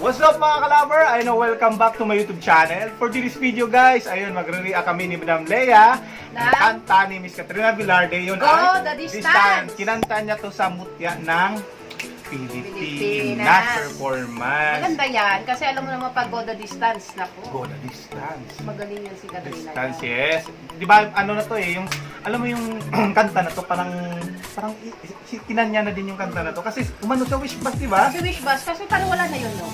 What's up mga kalaber? I know, welcome back to my YouTube channel. For this video guys, ayun, magre-react kami ni Madam Lea ng kanta ni Miss Katrina Velarde. Yun Go ay the Distance! Kinanta niya to sa mutya ng Pilipinas performance. Maganda yan, kasi alam mo naman pag Go the Distance, naku. Go the Distance. Magaling yan si Katrina. Distance, yes. Di ba, ano na to yung, alam mo yung kanta na to, parang kinanya na din yung kanta na to. Kasi umano sa Wish Bus, di ba? Si Wish Bus, kasi parang wala na yun, no?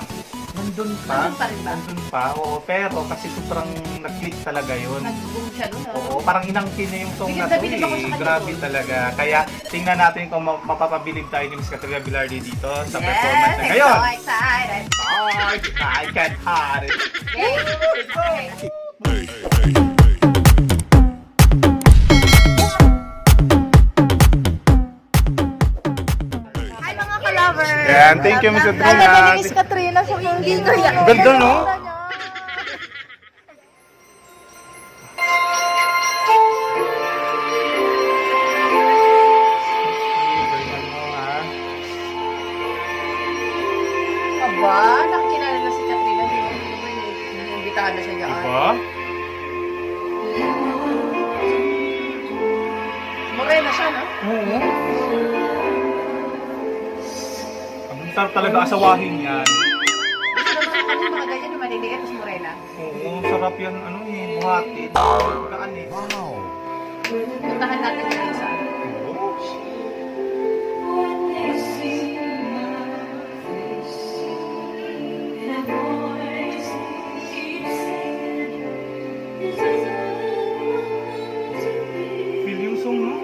Nandun pa. Nandun pa rin ba? Nandun pa, oo. Pero kasi sobrang nag-click talaga yun. Nag-boom siya doon, no? Oo, parang inangkin niya yung song Bilib na na to bilib ako sa kanya Grabe doon. talaga. Kaya tingnan natin kung mapapabilib tayo ni Miss Katrina Velarde dito sa Yes, performance na I'm ngayon. so excited. I can't hide it. Okay. Hi mga ka-lovers! Yan, thank you Miss Katrina. Talaga ni Miss Katrina sa hindi kaya. Ganda, no? Aba, nakikilala na si Katrina. Inimbitahan na siya dyan. Diba? Morena siya, no? Oo. Ang sarap talaga asawahin yan. Gusto naman ako mga ganyan yung maliliit, tapos morena. Oo, sarap yan, buhati. Kaan eh. Puntahan natin yung isa. Feel yung song, no?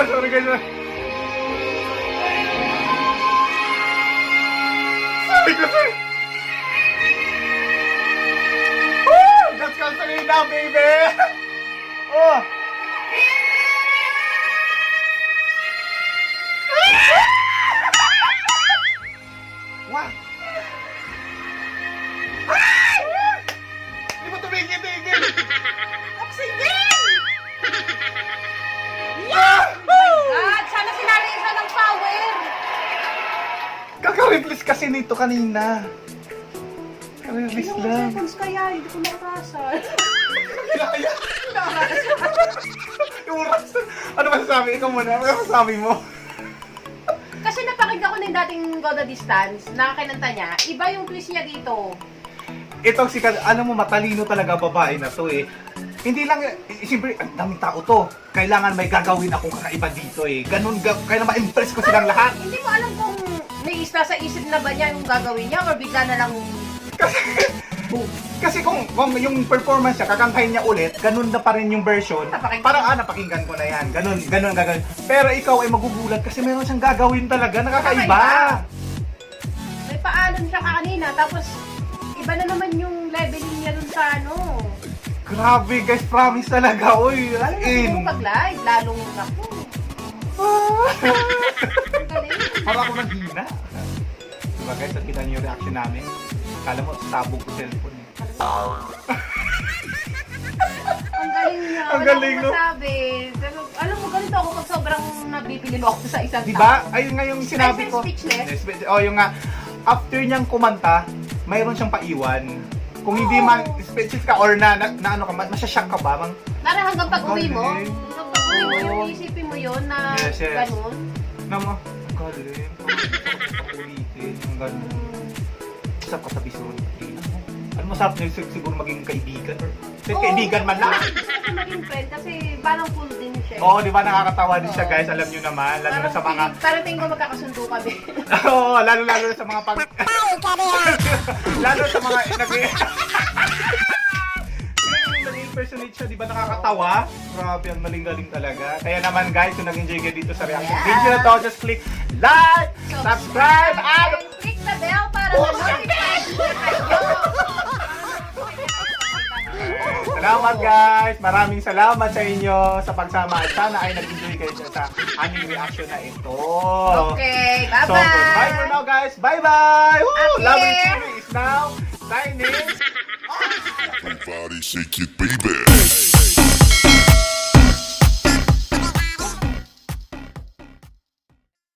Sorry guys. Sorry kasi. Woo! That's Katrina, baby! Oh! Wow! Hindi mo tumigil-tigil! Oxygen! Woo! God, sana sinali isa ng power. Kaka-release kasi nito kanina. Kaka-release Ilang lang. seconds kaya, hindi ko nakasal. Kaya. Yung oras. Ano masasabi? Ikaw muna. Ano masasabi mo? Kasi napakinggan ko na yung dating Go the Distance na kinanta niya. Iba yung twist niya dito. Itong si alam mo, matalino talaga babae na to eh. Hindi lang, siyempre, ang daming tao to. Kailangan may gagawin akong kakaiba dito eh. Ganun, kaya ma-impress ko silang lahat. Hindi mo alam kung may isa sa isip na ba niya yung gagawin niya or bigla na lang... Kasi kung yung performance niya, kakantahin niya ulit, ganun na pa rin yung version. Napakinggan. Parang, napakinggan ko na yan. Ganun gagawin. Pero ikaw ay magugulat kasi meron siyang gagawin talaga, nakakaiba. May paalam siya kanina, tapos iba na naman yung leveling niya dun sa ano. Grabe guys, promise talaga. Uy, as Lalo in. na pag-live, lalong ako. Ang galing. Parang ako nanghina. Diba guys, at kita niyo yung reaction namin. Kala mo, sabog ko cellphone eh. Ang galing niya. Ang Wala galing, akong no? masabi. Pero, alam mo, ganito ako pag sobrang nabibililo ako sa isang Diba? Ayun nga yung sinabi ko. Speechless? Oh, yung nga, after niyang kumanta, mayroon siyang paiwan. Kung hindi man speechless ka or na ano ka, masyashock ka ba? Parang hanggang pag-uwi mo, Galing. hanggang pag-uwi mo, yung Oo. isipin mo yun na Yes, yes. ganun. Naman, galing. Ulitin, yung ganun. Sarap ka sa bisurun. Ano masarap na siguro maging kaibigan? Or, kaibigan man lang. Gusto maging friend kasi parang cool din siya. Oo, di ba nakakatawa din siya guys, alam nyo naman, lalo na sa mga... Parang tingin ko magkakasundo kami. Oo, lalo na sa mga pag... lalo sa mga... Nag-impersonate siya, di ba nakakatawa? Grabe, ang galing-galing talaga. Kaya naman guys, kung nag-enjoy kayo dito sa reaction video na to, just click like, subscribe, and... click the bell para Oh, ma-notify kayo. Salamat guys! Maraming salamat sa inyo sa pagsama at sana ay nag-enjoy kayo dyan sa aming reaction na ito. Okay, bye-bye! So, goodbye for now guys! Bye-bye! Woo! Okay. Lovely TV is now signing. Body shake it, baby.